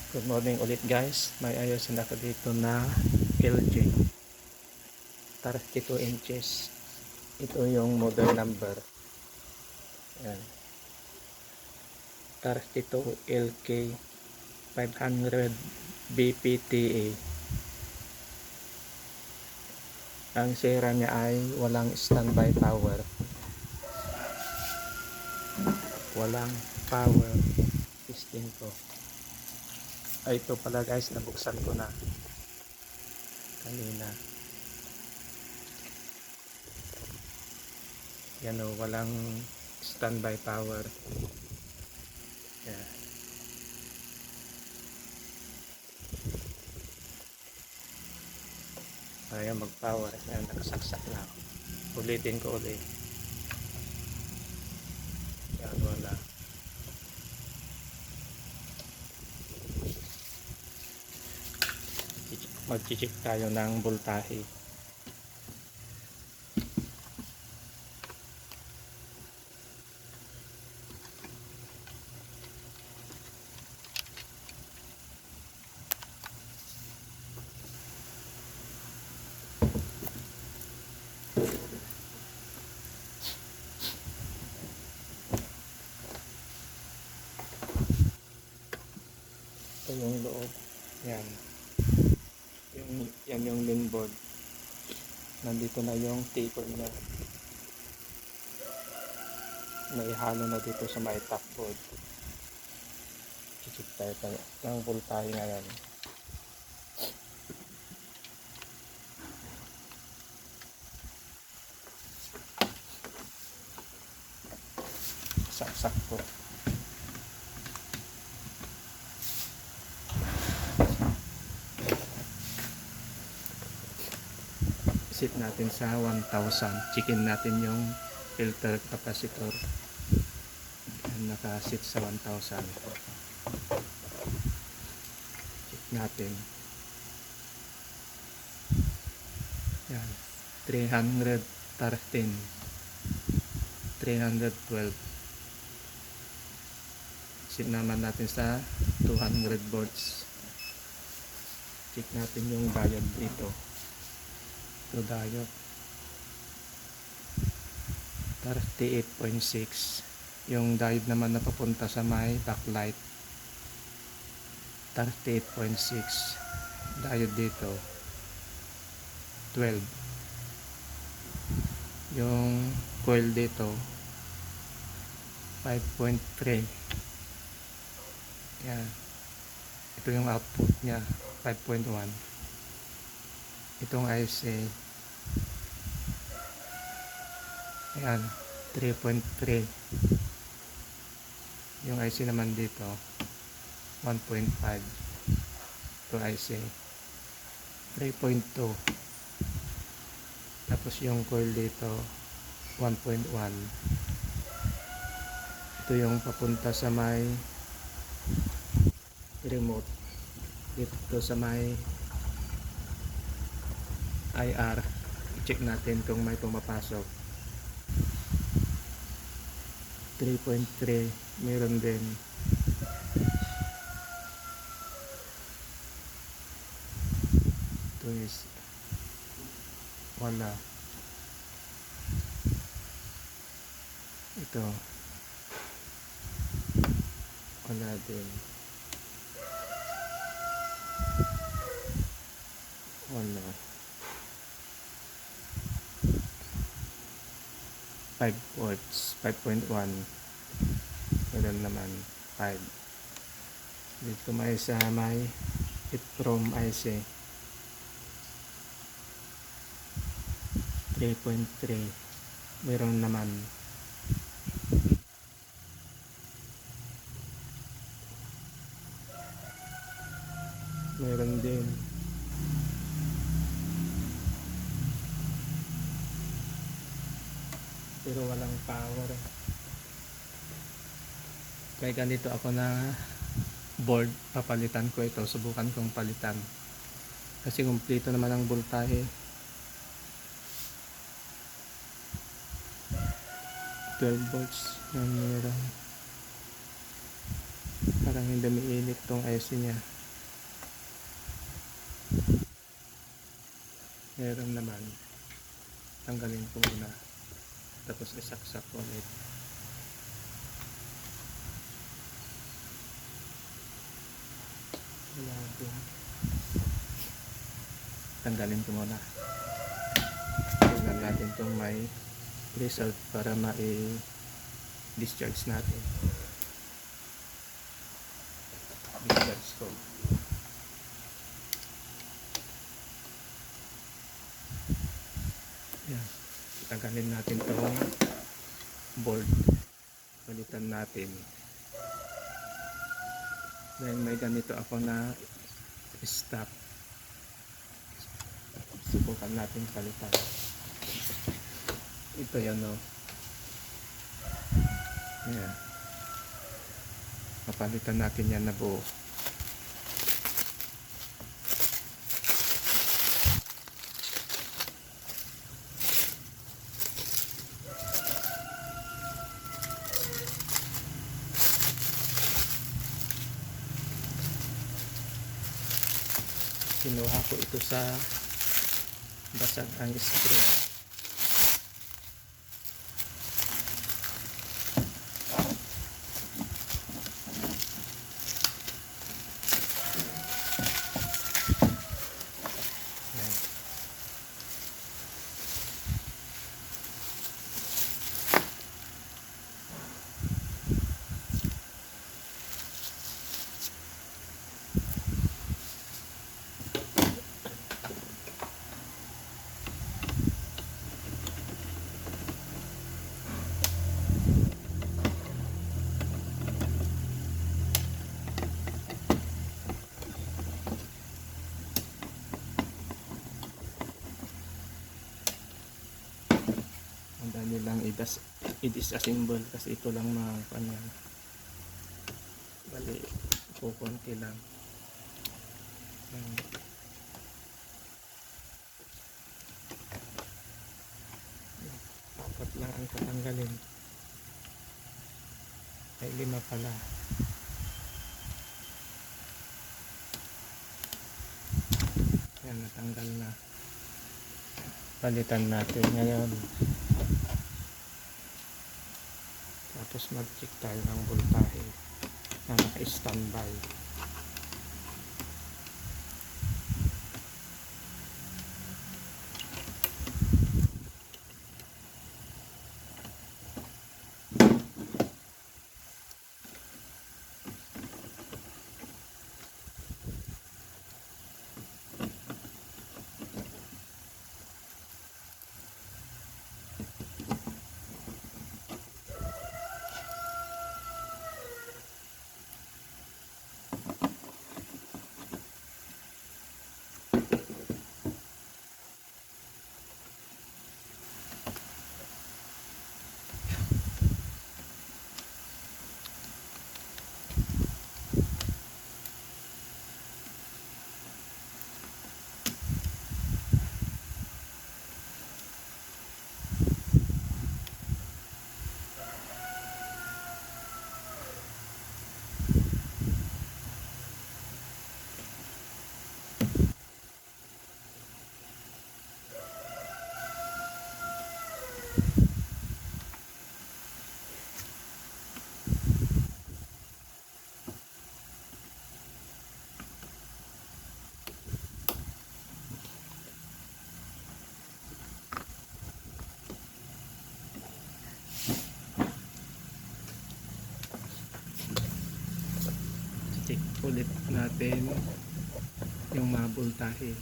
Good morning ulit guys. May ayusin ako dito na LG 32 inches. Ito yung model number. Yan. 32 LK 500 BPTA. Ang sira niya ay walang standby power. Walang power. Testing ko. Ay, ito pala guys, nabuksan ko na kanina. Yan o, walang standby power. Yan. Ayaw mag power. Yan, nakasaksak na. Ulitin ko ulit. Yan, wala. Mag-check tayo ng voltahe. Ito yung loob. Yan. Yan yung mainboard. Nandito na yung taper niya. Naihalo na dito sa may top board. Check tayo ng voltahe ngayon. Saksak ko. Set natin sa 1,000. Checkin natin yung filter capacitor. Naka-set sa 1,000. Check natin. Yan. 313. 312. Set naman natin sa 200 volts. Check natin yung diode dito. Ito diode 38.6. Yung diode naman na papunta sa may backlight 38.6. diode dito 12. Yung coil dito 5.3. yan. Ito yung output nya 5.1. Itong IC ayan 3.3. yung IC naman dito 1.5. ito IC 3.2. tapos yung coil dito 1.1. ito yung papunta sa may remote dito sa may IR. I-check natin kung may pumapasok. 3.3 meron din. Ito is wala. Ito wala din. Wala. 5 volts 5.1. meron naman 5. dito may sa may from IC 3.3. meron naman meron din pero walang power. Kaya ganito ako na board, papalitan ko ito, subukan kong palitan kasi kumpleto naman ang voltahe. 12 volts yan meron. Parang hindi umiinit tong IC nya. Meron naman, tanggalin ko muna. Tapos isaksak ulit. Tanggalin ko muna. Tingnan natin itong may result para ma-discharge natin. Discharge ko. Yan. Tanggalin natin itong board. Palitan natin. Dahil may ganito ako na stock. Subukan natin palitan. Ito yan, no. Ayan. Mapalitan natin yan na buo. Kinuha ko ito sa basag ang screw. Ang dami lang i-disassemble kasi ito lang mga kanyan. Bali, kukunti lang. Apat lang ang tatanggalin. Ay 5 pala. Yan, natanggal na. Palitan natin ngayon. Tapos mag-check tayo ng voltahe na naka-standby. Check ulit natin yung mga voltahe.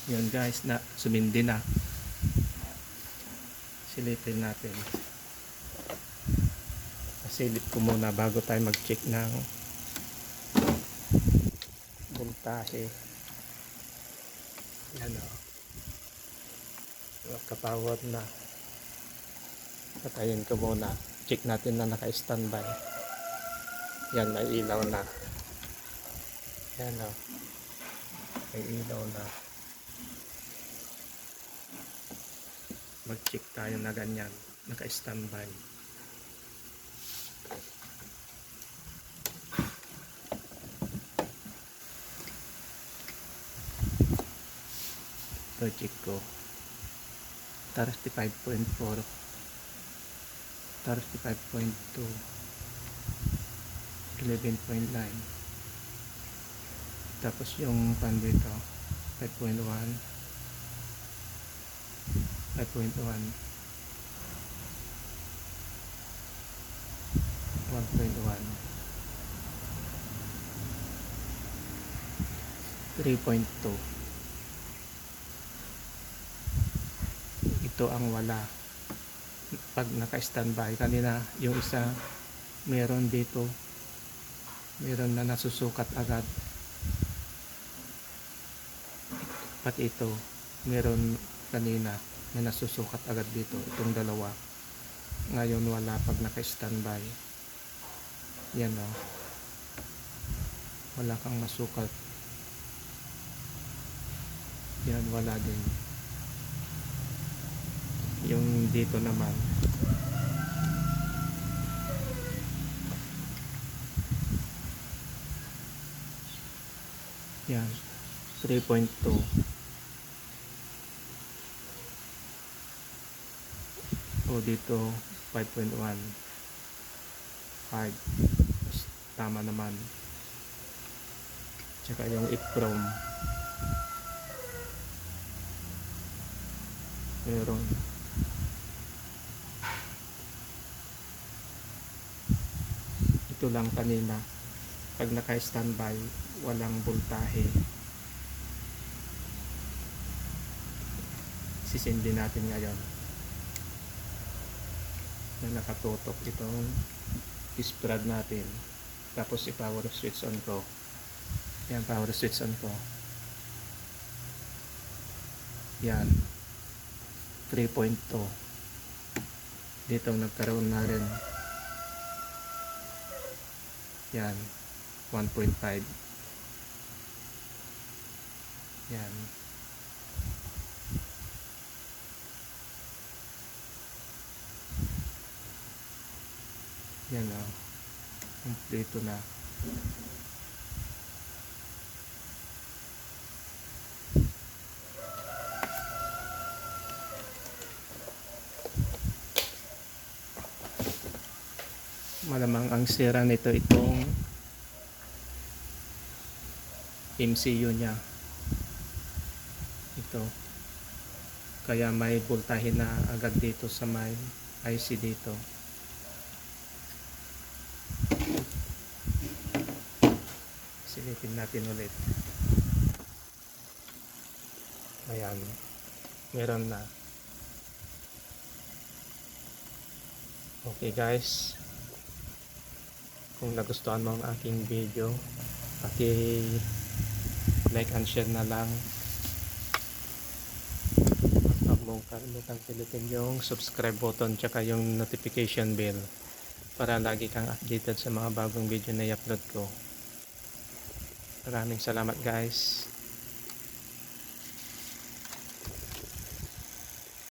Yun guys, na sumindi na. Silipin natin. Silip ko muna bago tayo mag-check ng voltahe. Yan o. Kapawad na. Patayin ko muna. Check natin na naka-standby. Yan, may ilaw na. Yan o. May ilaw na. Mag-check tayo na ganyan. Naka-standby. ito check ko 35.4, 35.2, 11.9, tapos yung pan dito 5.1, 5.1, 1.1, 3.2. Ito ang wala pag naka-standby. Kanina yung isa meron dito, meron na nasusukat agad, pati ito meron kanina may nasusukat agad dito. Itong dalawa ngayon wala pag naka-standby. Yan o, wala kang masukat. Yan, wala din. Yung dito naman yan 3.2, o dito 5.1, 5, tama naman. Tsaka yung EEPROM meron. Ito lang kanina pag naka-standby walang voltahe. Sisindi natin ngayon na nakatutok itong spread natin, tapos i-power switch on ko. Yan, power switch on ko. Yan 3.2. dito nagkaroon na rin. Yan 1.5. yan yan o, kompleto na. Malamang ang sira nito itong MCU nya ito, kaya may voltahe na agad dito sa may IC dito. Silipin natin ulit. Ayan, meron na. Okay guys, kung nagustuhan mo ang aking video, like and share na lang. Huwag mong kalimutang pilitin yung subscribe button tsaka yung notification bell para lagi kang updated sa mga bagong video na i-upload ko. Maraming salamat guys.